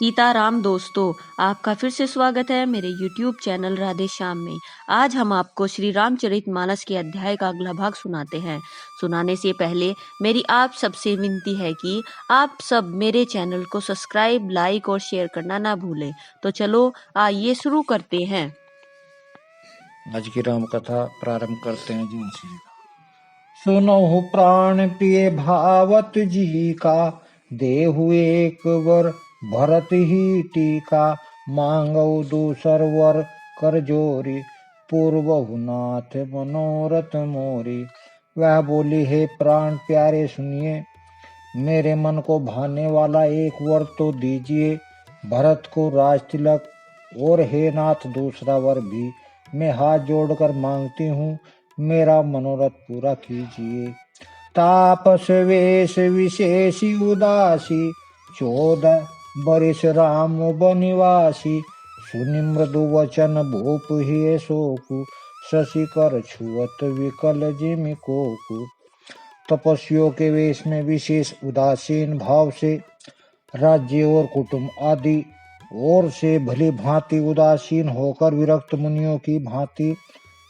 सीताराम दोस्तों, आपका फिर से स्वागत है मेरे YouTube चैनल राधे श्याम में। आज हम आपको श्री रामचरितमानस के अध्याय का अगला भाग सुनाते हैं। सुनाने से पहले मेरी आप सबसे विनती है कि आप सब मेरे चैनल को सब्सक्राइब, लाइक और शेयर करना ना भूलें। तो चलो आइए शुरू करते हैं। आज की राम कथा प्रारंभ करते हैं जी से। सुनहु प्राण प्रिय भावत जी का, देहु एक वर भरत ही टीका। मांगौ दूसर वर कर जोरी, पूर्वहु नाथ मनोरथ मोरी। वह बोली, हे प्राण प्यारे सुनिए, मेरे मन को भाने वाला एक वर तो दीजिए। भरत को राज तिलक, और हे नाथ दूसरा वर भी मैं हाथ जोड़कर मांगती हूँ, मेरा मनोरथ पूरा कीजिए। तापस वेश विशेषी उदासी, 14 बरिस राम बनिवासी। सुनि मृदु वचन भूप ही शोकु, शशि कर छुअत विकल जिमि कोकु। तपस्वियों के वेश में विशेष उदासीन भाव से, राज्य और कुटुंब आदि और से भली भांति उदासीन होकर विरक्त मुनियों की भांति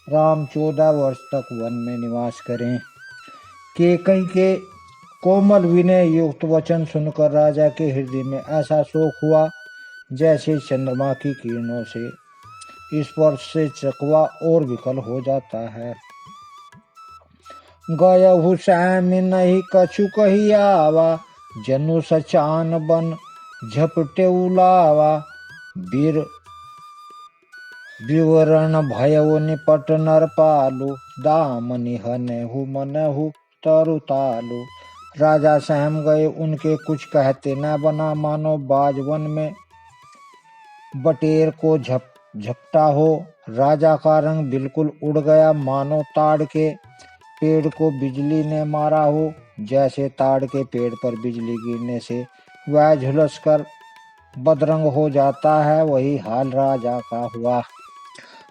राम 14 वर्ष तक वन में निवास करें। केकई के कोमल विनय युक्त वचन सुनकर राजा के हृदय में ऐसा शोक हुआ, जैसे चंद्रमा की किरणों से स्पर्श से चकवा और विकल हो जाता है। गयहु श्याम नहीं कछु कही आवा, जनु सचान बन झपटे उलावा। वीर विवरण भयउ निपट नर पालु, दामनि हनहु मनहु तरुतालु। राजा सहम गए, उनके कुछ कहते न बना, मानो बाजवन में बटेर को झपटा हो। राजा का रंग बिल्कुल उड़ गया, मानो ताड़ के पेड़ को बिजली ने मारा हो। जैसे ताड़ के पेड़ पर बिजली गिरने से वह झुलसकर बदरंग हो जाता है, वही हाल राजा का हुआ।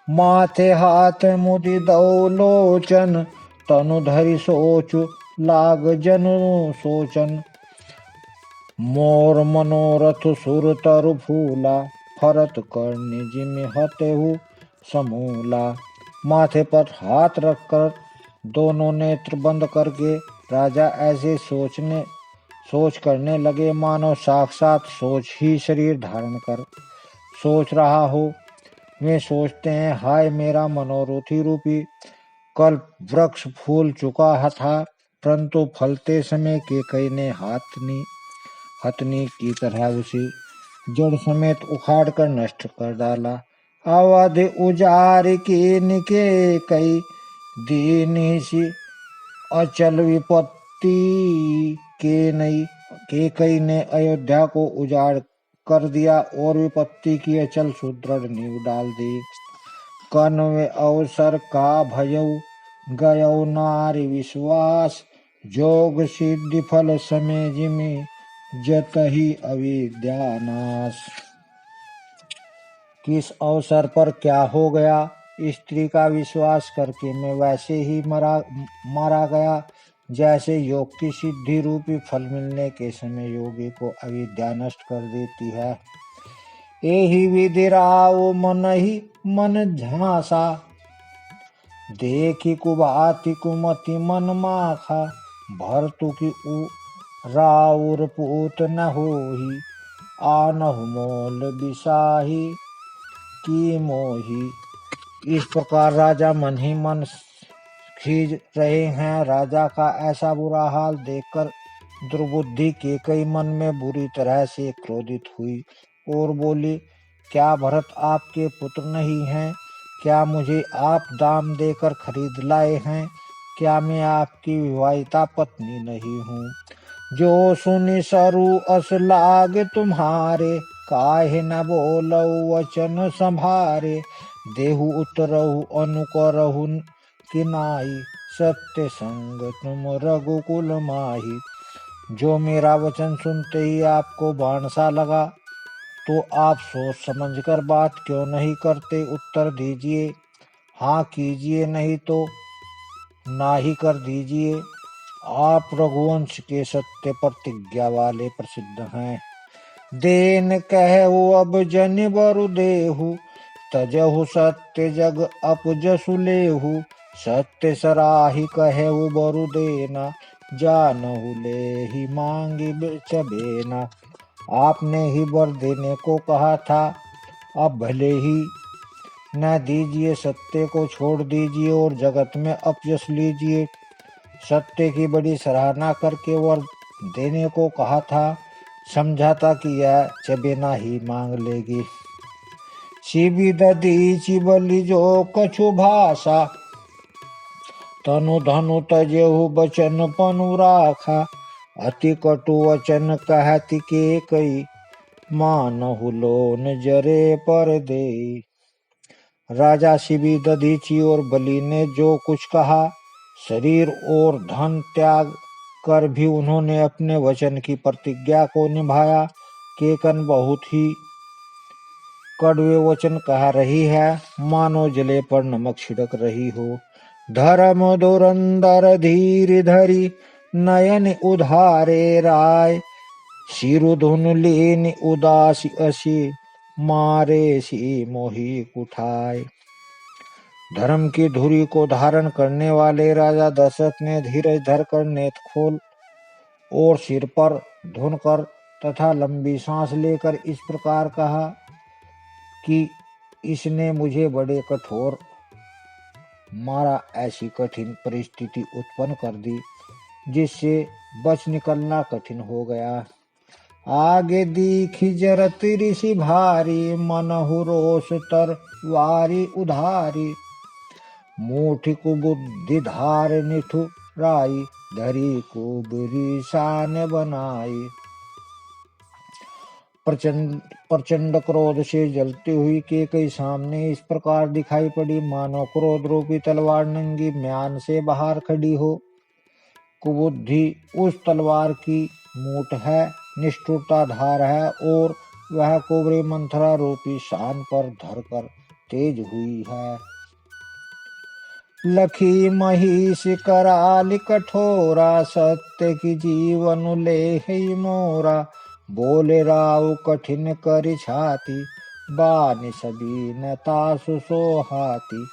माथे हाथ मुदि दो लोचन, तनु धरि सोचु लाग जनु सोचन। मोर मनोरथ सुर तरु फूला, फरत कर्णि जिमि हतेहु समूला। माथे पर हाथ रखकर दोनों नेत्र बंद करके राजा ऐसे सोच करने लगे, मानो साक्षात सोच ही शरीर धारण कर सोच रहा हो। वे सोचते हैं, हाय मेरा मनोरथी रूपी कल्प वृक्ष फूल चुका था, परंतु फलते समय केकई ने हथनी की तरह उसे जड़ समेत उखाड़ कर नष्ट कर डाला। अवध उजार की निके कई, दीनी सी अचल विपत्ति के कई ने अयोध्या को उजाड़ कर दिया और विपत्ति की अचल सुदृढ़ नींव डाल दी। कन्वे अवसर का भयउ, गयौ नारी विश्वास। जोग सिद्धि फल समय जिमि, जतहि अविद्यानाश। किस अवसर पर क्या हो गया, स्त्री का विश्वास करके मैं वैसे ही मारा गया, जैसे योग की सिद्धि रूपी फल मिलने के समय योगी को अविद्या नष्ट कर देती है। एहि विधि राव मन ही मन झांसा, देखी कुभाति कुमति मन माखा। भरतु की राउर पूत न होही, आनहु मोल बिसाही की मोही। इस प्रकार राजा मन ही मन खींच रहे हैं। राजा का ऐसा बुरा हाल देखकर दुर्बुद्धि केकई मन में बुरी तरह से क्रोधित हुई और बोली, क्या भरत आपके पुत्र नहीं हैं? क्या मुझे आप दाम देकर खरीद लाए हैं? क्या मैं आपकी विवाहिता पत्नी नहीं हूँ? जो सुनि सरु अस लाग तुम्हारे, काहे न बोलऊ वचन संभारे। देहु उतरहु अनुकरहु किनाई, सत्य संग तुम रघुकुल माही। जो मेरा वचन सुनते ही आपको बाण सा लगा, तो आप सोच समझकर बात क्यों नहीं करते? उत्तर दीजिए, हाँ कीजिए, नहीं तो ना ही कर दीजिए। आप रघुवंश के सत्य प्रतिज्ञा वाले प्रसिद्ध हैं। देन कहु अब जनि बरु देहु, तजहु सत्य जग अपजसु लेहु। सत्य सराही कहु बरु देना, जानहु लेहि मांगी बेचबेना। आपने ही वर देने को कहा था, अब भले ही न दीजिए, सत्य को छोड़ दीजिए और जगत में अपयश लीजिए। सत्य की बड़ी सराहना करके वर देने को कहा था, समझा था कि यह चबेना ही मांग लेगी। शिबि दधीचि बलि जो कछु भाषा, तनु धनु तजेहु बचन पनु राखा। अति कटु वचन कहति के कई, मानहु लोन जरे पर देई। राजा शिबि दधीचि और बलि ने जो कुछ कहा, शरीर और धन त्याग कर भी उन्होंने अपने वचन की प्रतिज्ञा को निभाया। केकन बहुत ही कड़वे वचन कह रही है, मानो जले पर नमक छिड़क रही हो। धर्म धुरंधर धीर धरी, नयन उधारे राय। सिरु धुन लीन उदासी असी, मारे सी मोही कुठाय। धर्म की धुरी को धारण करने वाले राजा दशरथ ने धीरज धरकर नेत्र खोल और सिर पर धुन कर तथा लंबी सांस लेकर इस प्रकार कहा कि इसने मुझे बड़े कठोर मारा, ऐसी कठिन परिस्थिति उत्पन्न कर दी जिससे बच निकलना कठिन हो गया। आगे दीखी जरत ऋषि भारी, मनहु रोष तर वारी उधारी। मूठ कुबुद्धि धार निठुराई, धरी कुबरी शान बनाई। प्रचंड क्रोध से जलती हुई केकई सामने इस प्रकार दिखाई पड़ी, मानो क्रोध रूपी तलवार नंगी म्यान से बाहर खड़ी हो। कुबुद्धि उस तलवार की मूठ है, निष्ठुरता धार है और वह कुबरी मंथरा रूपी शान पर धरकर तेज हुई है। लखी महिष कराल कठोरा, सत्य की जीवन ले ही मोरा। बोले राव कठिन करि छाती, बानि सभी न तासु सोहाती।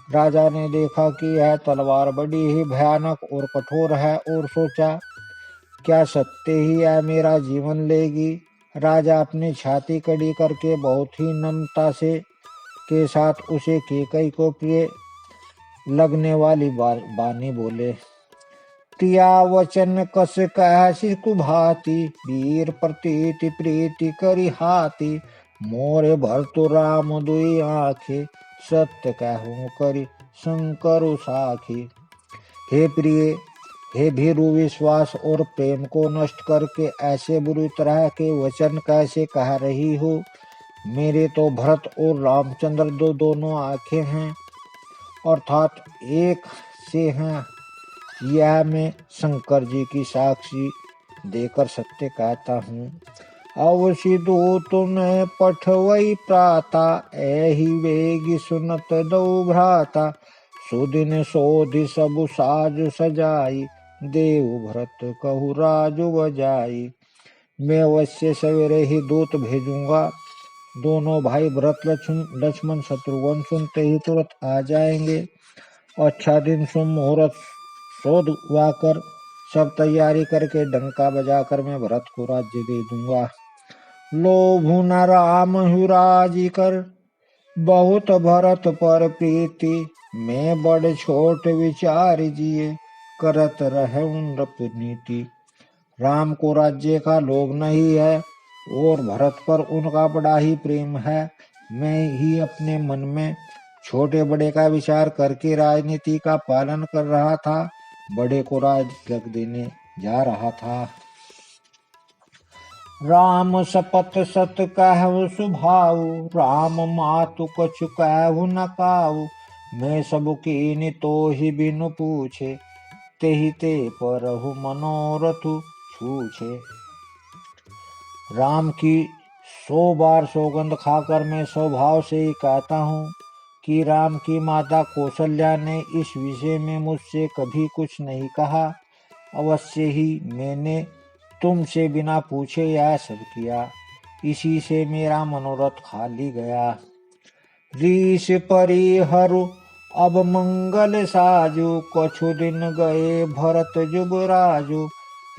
राजा ने देखा कि यह तलवार बड़ी ही भयानक और कठोर है और सोचा, क्या सत्य ही यह मेरा जीवन लेगी। राजा अपनी छाती कड़ी करके बहुत ही नम्रता से के साथ उसे केकई को प्रिय लगने वाली बानी बोले। प्रिया वचन कस कहसि कुभाती, वीर प्रतीति प्रीति करि हाथी। मोरे भरतु राम दुई आँखे, सत्य कहूँ करि शंकरु साखी। हे प्रिय, हे भीरु, विश्वास और प्रेम को नष्ट करके ऐसे बुरी तरह के वचन कैसे कह रही हो। मेरे तो भरत और रामचंद्र दोनों आंखें हैं, अर्थात एक से हैं। यह मैं शंकर जी की साक्षी देकर सत्य कहता हूँ। अवश्य दूत ने पठवई प्राता, एहि वेगी सुनत दो भ्राता। सुदिन सोधि सबु साजु सजाई, देव भरत कहु राजु बजाई। मैं अवश्य सवेरे ही दूत भेजूंगा, दोनों भाई भरत लक्ष्मण शत्रुघ्न सुनते ही तुरंत आ जाएंगे। अच्छा दिन शुभ मुहूर्त शोधवाकर सब तैयारी करके डंका बजाकर मैं भरत को राज्य दे दूंगा। लोभु न राम हुराजी कर, बहुत भरत पर प्रीति। मैं बड़ छोट विचार जिए, करत रहे नृप नीति। राम को राज्य का लोभ नहीं है और भरत पर उनका बड़ा ही प्रेम है। मैं ही अपने मन में छोटे बड़े का विचार करके राजनीति का पालन कर रहा था, बड़े को राज देने जा रहा था। राम शपथ सत कहु सुभाऊ, राम मातु कछु कहु न काऊ। मैं सब कीनि तो ही बिनु पूछे, तेहि ते परहु मनोरथु छूछे। राम की 100 बार सौगंध खाकर मैं स्वभाव से ही कहता हूँ कि राम की माता कौशल्या ने इस विषय में मुझसे कभी कुछ नहीं कहा। अवश्य ही मैंने तुमसे बिना पूछे यह सब किया। इसी से मेरा मनोरथ खाली गया। ऋष परिहरु अब मंगल साजु, कछु दिन गए भरत जुगराजु।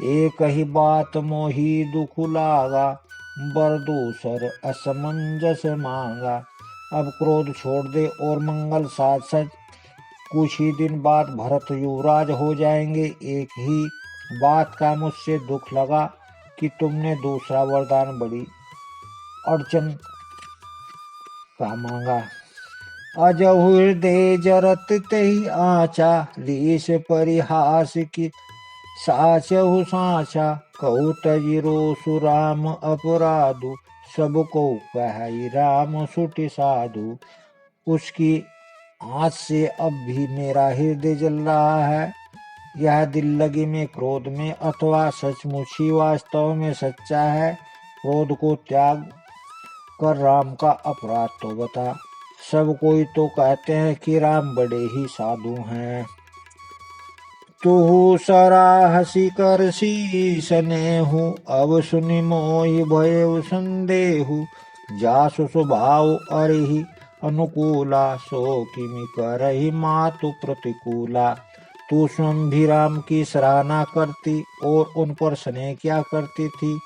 एक ही बात मोही दुख लागा, बर दूसर असमंजस मांगा। अब क्रोध छोड़ दे और मंगल साज सच, कुछ ही दिन बाद भरत युवराज हो जाएंगे। एक ही बात का मुझसे दुख लगा कि तुमने दूसरा वरदान बड़ी अड़चन का मांगा। अजहु हृदय जरत तही आचा, ऋष परिहास की साचहु साचा। कहु तजि रोसु राम अपराधु, सब को कहि राम सुटि साधु। उसकी आँच से अब भी मेरा हृदय जल रहा है। यह दिल लगी में क्रोध में अथवा सचमुच ही वास्तव में सच्चा है। क्रोध को त्याग कर राम का अपराध तो बता। सब कोई तो कहते हैं कि राम बड़े ही साधु हैं। तुहु सराहसी कर शीस नेहु, अब सुनि मोहि भयउ संदेहु। जासु स्वभाव अरिहि अनुकूला, सो किमि करहि मातु प्रतिकूला। तू स्वयं भी राम की सराहना करती और उन पर स्नेह क्या करती थी।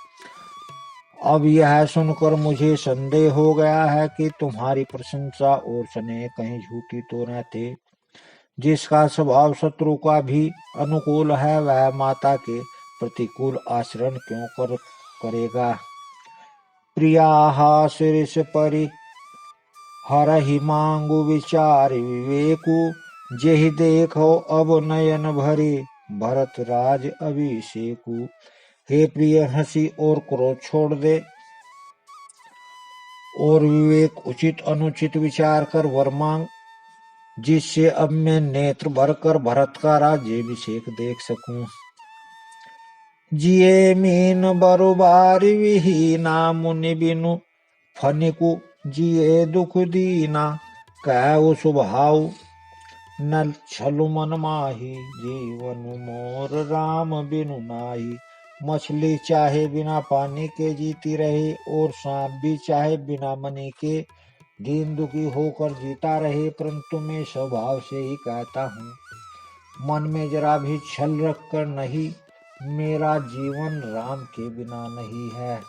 अब यह सुनकर मुझे संदेह हो गया है कि तुम्हारी प्रशंसा और स्नेह कहीं झूठी तो न थे। जिसका स्वभाव शत्रु का भी अनुकूल है, वह माता के प्रतिकूल आचरण क्यों करेगा। प्रिया शिरीष परि हरहि मांगु विचार विवेकु। जेहि देखो अब नयन भरे, भरत राज अभिषेकु। हे प्रिय, हंसी और क्रोध छोड़ दे और विवेक उचित अनुचित विचार कर वर मांग, जिससे अब मैं नेत्र भरकर भरत का राज्याभिषेक देख सकूं। जिये मीन बरुबार विहीना, मुनि बिनु फनिकु जिये दुख दीना। कहु स्वभाव न छलु मन माही, जीवन मोर राम बिनु नाही। मछली चाहे बिना पानी के जीती रहे और सांप भी चाहे बिना मनी के दीन दुखी होकर जीता रहे, परंतु मैं स्वभाव से ही कहता हूँ, मन में जरा भी छल रख कर नहीं। मेरा जीवन राम के बिना नहीं है।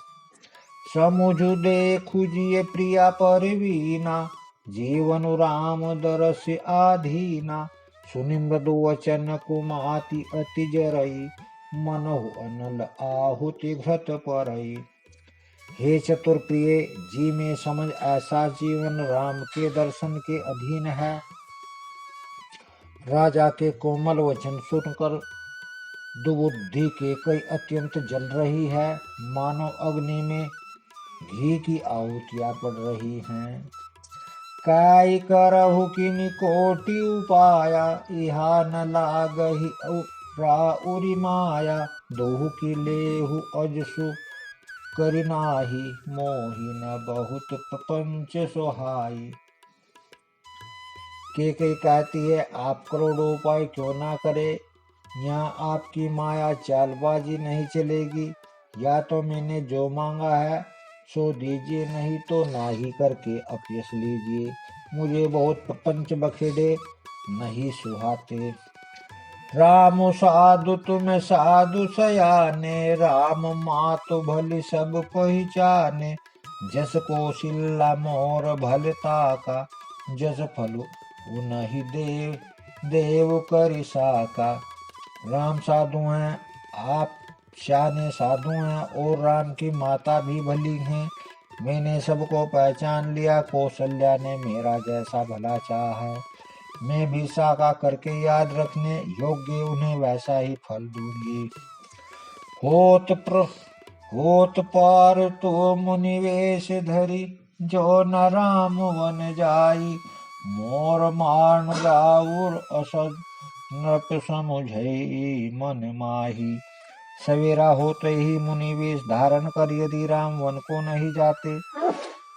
समुझु देखु जिय प्रिया परवीना, जीवन राम दरस आधीना। सुनि मृदु वचन कुमाति अति जरई, मनहु अनल आहुति घृत परई। हे चतुर प्रिय जी, में समझ ऐसा जीवन राम के दर्शन के अधीन है। राजा के कोमल वचन सुनकर दुबुद्धि के कई अत्यंत जल रही है, मानो अग्नि में घी की आहुतियां पड़ रही हैं। काई करहु किनि कोटि उपाया, इहा न लागहि राउरि माया। दोहु की लेहु अजसु करिनाही, मोहि न बहुत प्रपंच सोहाई। के कहती है, आप करोड़ों उपाय क्यों ना करे, यहाँ आपकी माया चालबाजी नहीं चलेगी। या तो मैंने जो मांगा है सो दीजिए, नहीं तो ना ही करके अपयश लीजिए। मुझे बहुत प्रपंच बखेड़े नहीं सुहाते। राम साधु तुम साधु सयाने, राम मातु भली सब पहचाने। जस कौशल्या मोर भलता का, जस फल उनहि देव देव करि साका। राम साधु हैं, आप श्याने साधु हैं और राम की माता भी भली हैं। मैंने सबको पहचान लिया। कौशल्या ने मेरा जैसा भला चाहा है, मैं भी साका करके याद रखने योग्य उन्हें वैसा ही फल दूंगी। होत पार तो मुनिवेश धरी, जो न राम वन जाई। मोर मान गाउर असद, नृप समुझई मन माही। सवेरा होते ही मुनि वेश धारण कर यदि राम वन को नहीं जाते,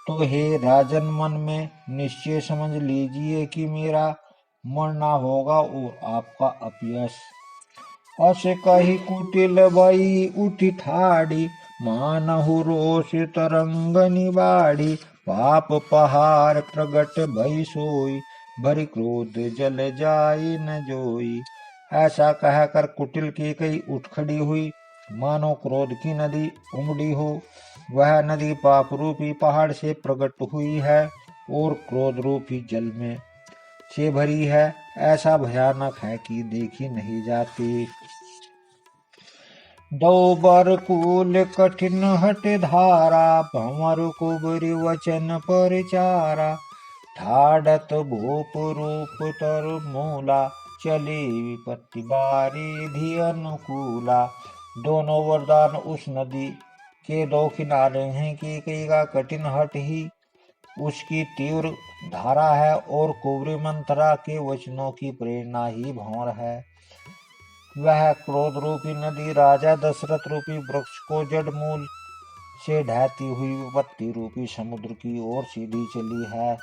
तो हे राजन, मन में निश्चय समझ लीजिए कि मेरा मरना होगा और आपका अपयश। अस कही कुटिल भई उठी ठाड़ी, मानहु रोष तरंग निबाड़ी, पाप पहाड़ प्रगट भई सोई, भरी क्रोध जल जाई न जोई। ऐसा कहकर कुटिल की कई उठ खड़ी हुई, मानो क्रोध की नदी उमड़ी हो। वह नदी पाप रूपी पहाड़ से प्रकट हुई है और क्रोध रूपी जल में से भरी है। ऐसा भयानक है कि देखी नहीं जाती। दो बर कूल कठिन हट धारा, भंवर कुबरी वचन पर चारा। ठाडत भूप रूप तर मूला, चली विपत्ति बारिधि अनुकूला। दोनों वरदान उस नदी के दो किनारे हैं कि कई का कठिन हट ही उसकी तीव्र धारा है और कुबरी मंत्रा के वचनों की प्रेरणा ही भंवर है। वह क्रोध रूपी नदी राजा दशरथ रूपी वृक्ष को जड़ मूल से ढहती हुई विपत्ति रूपी समुद्र की ओर सीधी चली है।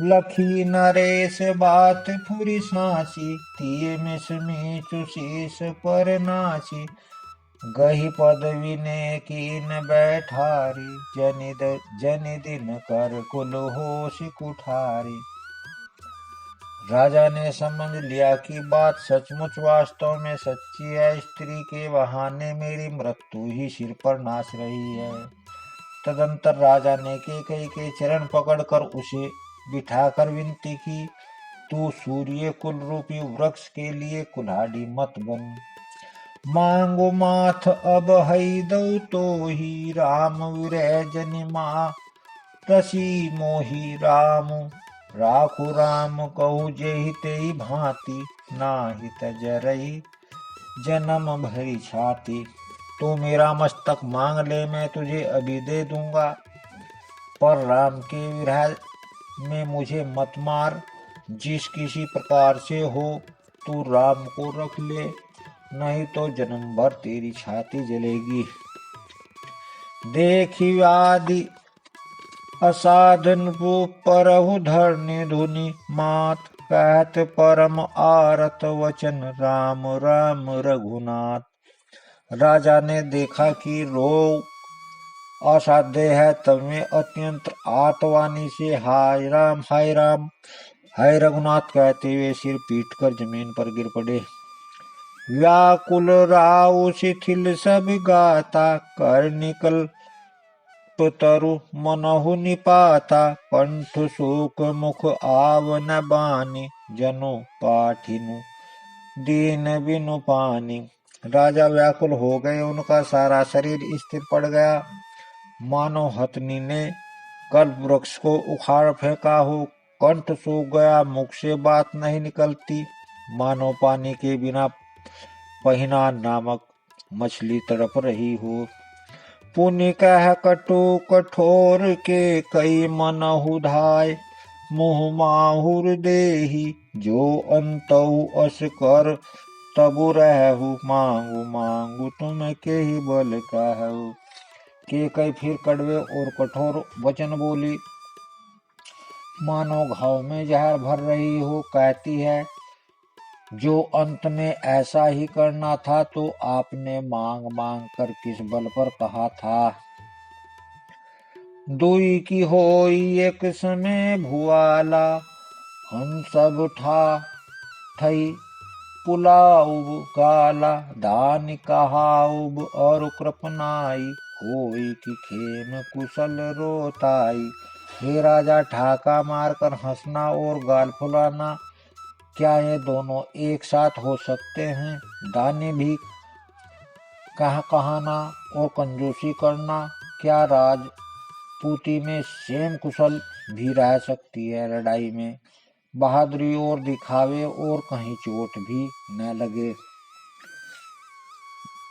लखी नरेश बात फुरी सांसी, तिये मिस मीचु शीस पर नाची। गही पदवी ने कीन बैठारी, जनि दिन कर कुल होश कुठारी। राजा ने समझ लिया कि बात सचमुच वास्तव में सच्ची है। स्त्री के बहाने मेरी मृत्यु ही सिर पर नाच रही है। तदंतर राजा ने कैकेयी के चरण पकड़कर उसे बिठाकर विनती की, तू सूर्य कुल रूपी वृक्ष के लिए कुल्हाड़ी मत बन। मांगो माथ अब हई दऊ तो ही, राम विरह जनि मा रसी मोही। राम राखु राम कहु जेहि तेहि भांति, नाहि तजरई जन्म भरी छाती। तू मेरा मस्तक मांग ले, मैं तुझे अभी दे दूंगा, पर राम के विरह में मुझे मत मार। जिस किसी प्रकार से हो तू राम को रख ले, नहीं तो जन्म भर तेरी छाती जलेगी। देखी व्याधि असाधन परहु धरनी धुनि, मात कहत परम आरत वचन, राम राम रघुनाथ। राजा ने देखा कि रोग असाध्य है, तब में अत्यंत आतवानी से हाय राम हाय रघुनाथ कहते हुए सिर पीट कर जमीन पर गिर पड़े। व्याकुल राव शिथिल सब गाता, कर निकल तरु मनहु निपाता। कंठ शोक मुख आव न बानी, जनु पाठिनु दीन बिनु पानी। राजा व्याकुल हो गए, उनका सारा शरीर स्थिर पड़ गया, मानो हथनी ने कल्प वृक्ष को उखाड़ फेंका हो। कंठ सूख गया, मुख से बात नहीं निकलती, मानो पानी के बिना पहिना नामक मछली तड़प रही हो। पुनि कह कटु कठोर के कई मनहु धाय, मुँह माहुर देही जो अंतहु अस कर। तबु रहु मांगू मांगू तुम के ही बल कहु। के कई फिर कड़वे और कठोर वचन बोली, मानो घाव में जहर भर रही हो। कहती है, जो अंत में ऐसा ही करना था तो आपने मांग मांग कर किस बल पर कहा था। दुई की होई एक समय भुआला, हम सब ठा ठई पुलाउब गाला। दान कहाउब और कृपनाई, होई की खेम कुशल रोताई। हे राजा, ठाका मारकर हंसना और गाल फुलाना, क्या ये दोनों एक साथ हो सकते हैं? दाने भी कहना और कंजूसी करना, क्या राजपूती में सेम कुशल भी रह सकती है? लड़ाई में बहादुरी और दिखावे और कहीं चोट भी न लगे।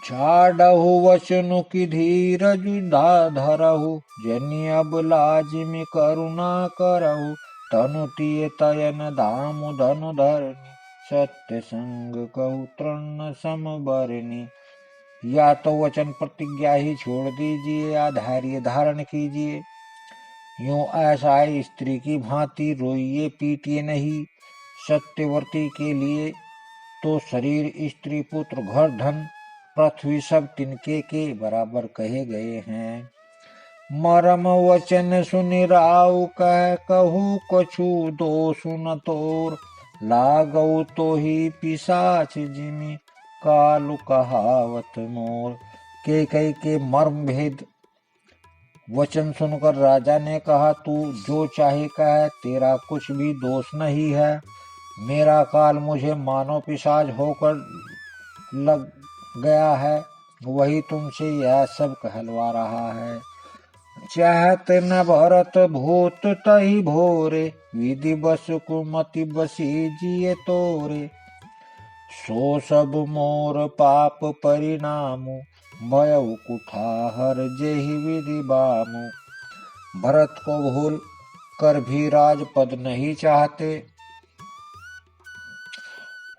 छाड़हु वचनु की धीरज धरहु, जनि अब लाजिमि करुणा करहु। तनु तिय तयन धामु धनु धरनी, सत्य संग कहु तृण सम बरनी। या तो वचन प्रतिज्ञा ही छोड़ दीजिए या धैर्य धारण कीजिए। यूं असहाय स्त्री की भांति रोइए पीटिए नहीं। सत्यवर्ती के लिए तो शरीर, स्त्री, पुत्र, घर, धन पृथ्वी सब तिनके के बराबर कहे गए हैं। मरम वचन सुनि राउ कह कहू कछु दोषु न तोर, लागऊ तो ही पिशाच जिमि कालु कहावत मोर। कैकई के मर्म भेद वचन सुनकर राजा ने कहा, तू जो चाहे कह, तेरा कुछ भी दोष नहीं है। मेरा काल मुझे मानो पिशाच होकर लग गया है, वही तुमसे यह सब कहलवा रहा है। चाहत न भरत भूत तही भोरे, विधि बस कुमति बसी जिए तोरे। सो सब मोर पाप परिणामु, भयउ कुठाहर जेहि विधि बामु। भरत को भूल कर भी राजपद नहीं चाहते,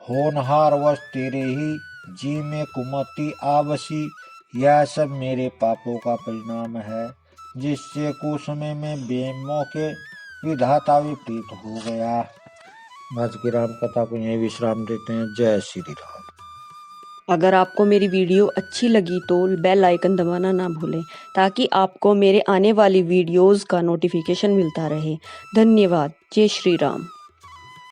होनहार वश तेरे ही जी में कुमति आवसी। यह सब मेरे पापों का परिणाम है, जिससे कुछ समय में बेमों के विधाता विपरीत हो गया। आज की राम कथा को यही विश्राम देते हैं। जय श्री राम। अगर आपको मेरी वीडियो अच्छी लगी तो बेल आइकन दबाना ना भूलें, ताकि आपको मेरे आने वाली वीडियोस का नोटिफिकेशन मिलता रहे। धन्यवाद। जय श्री राम।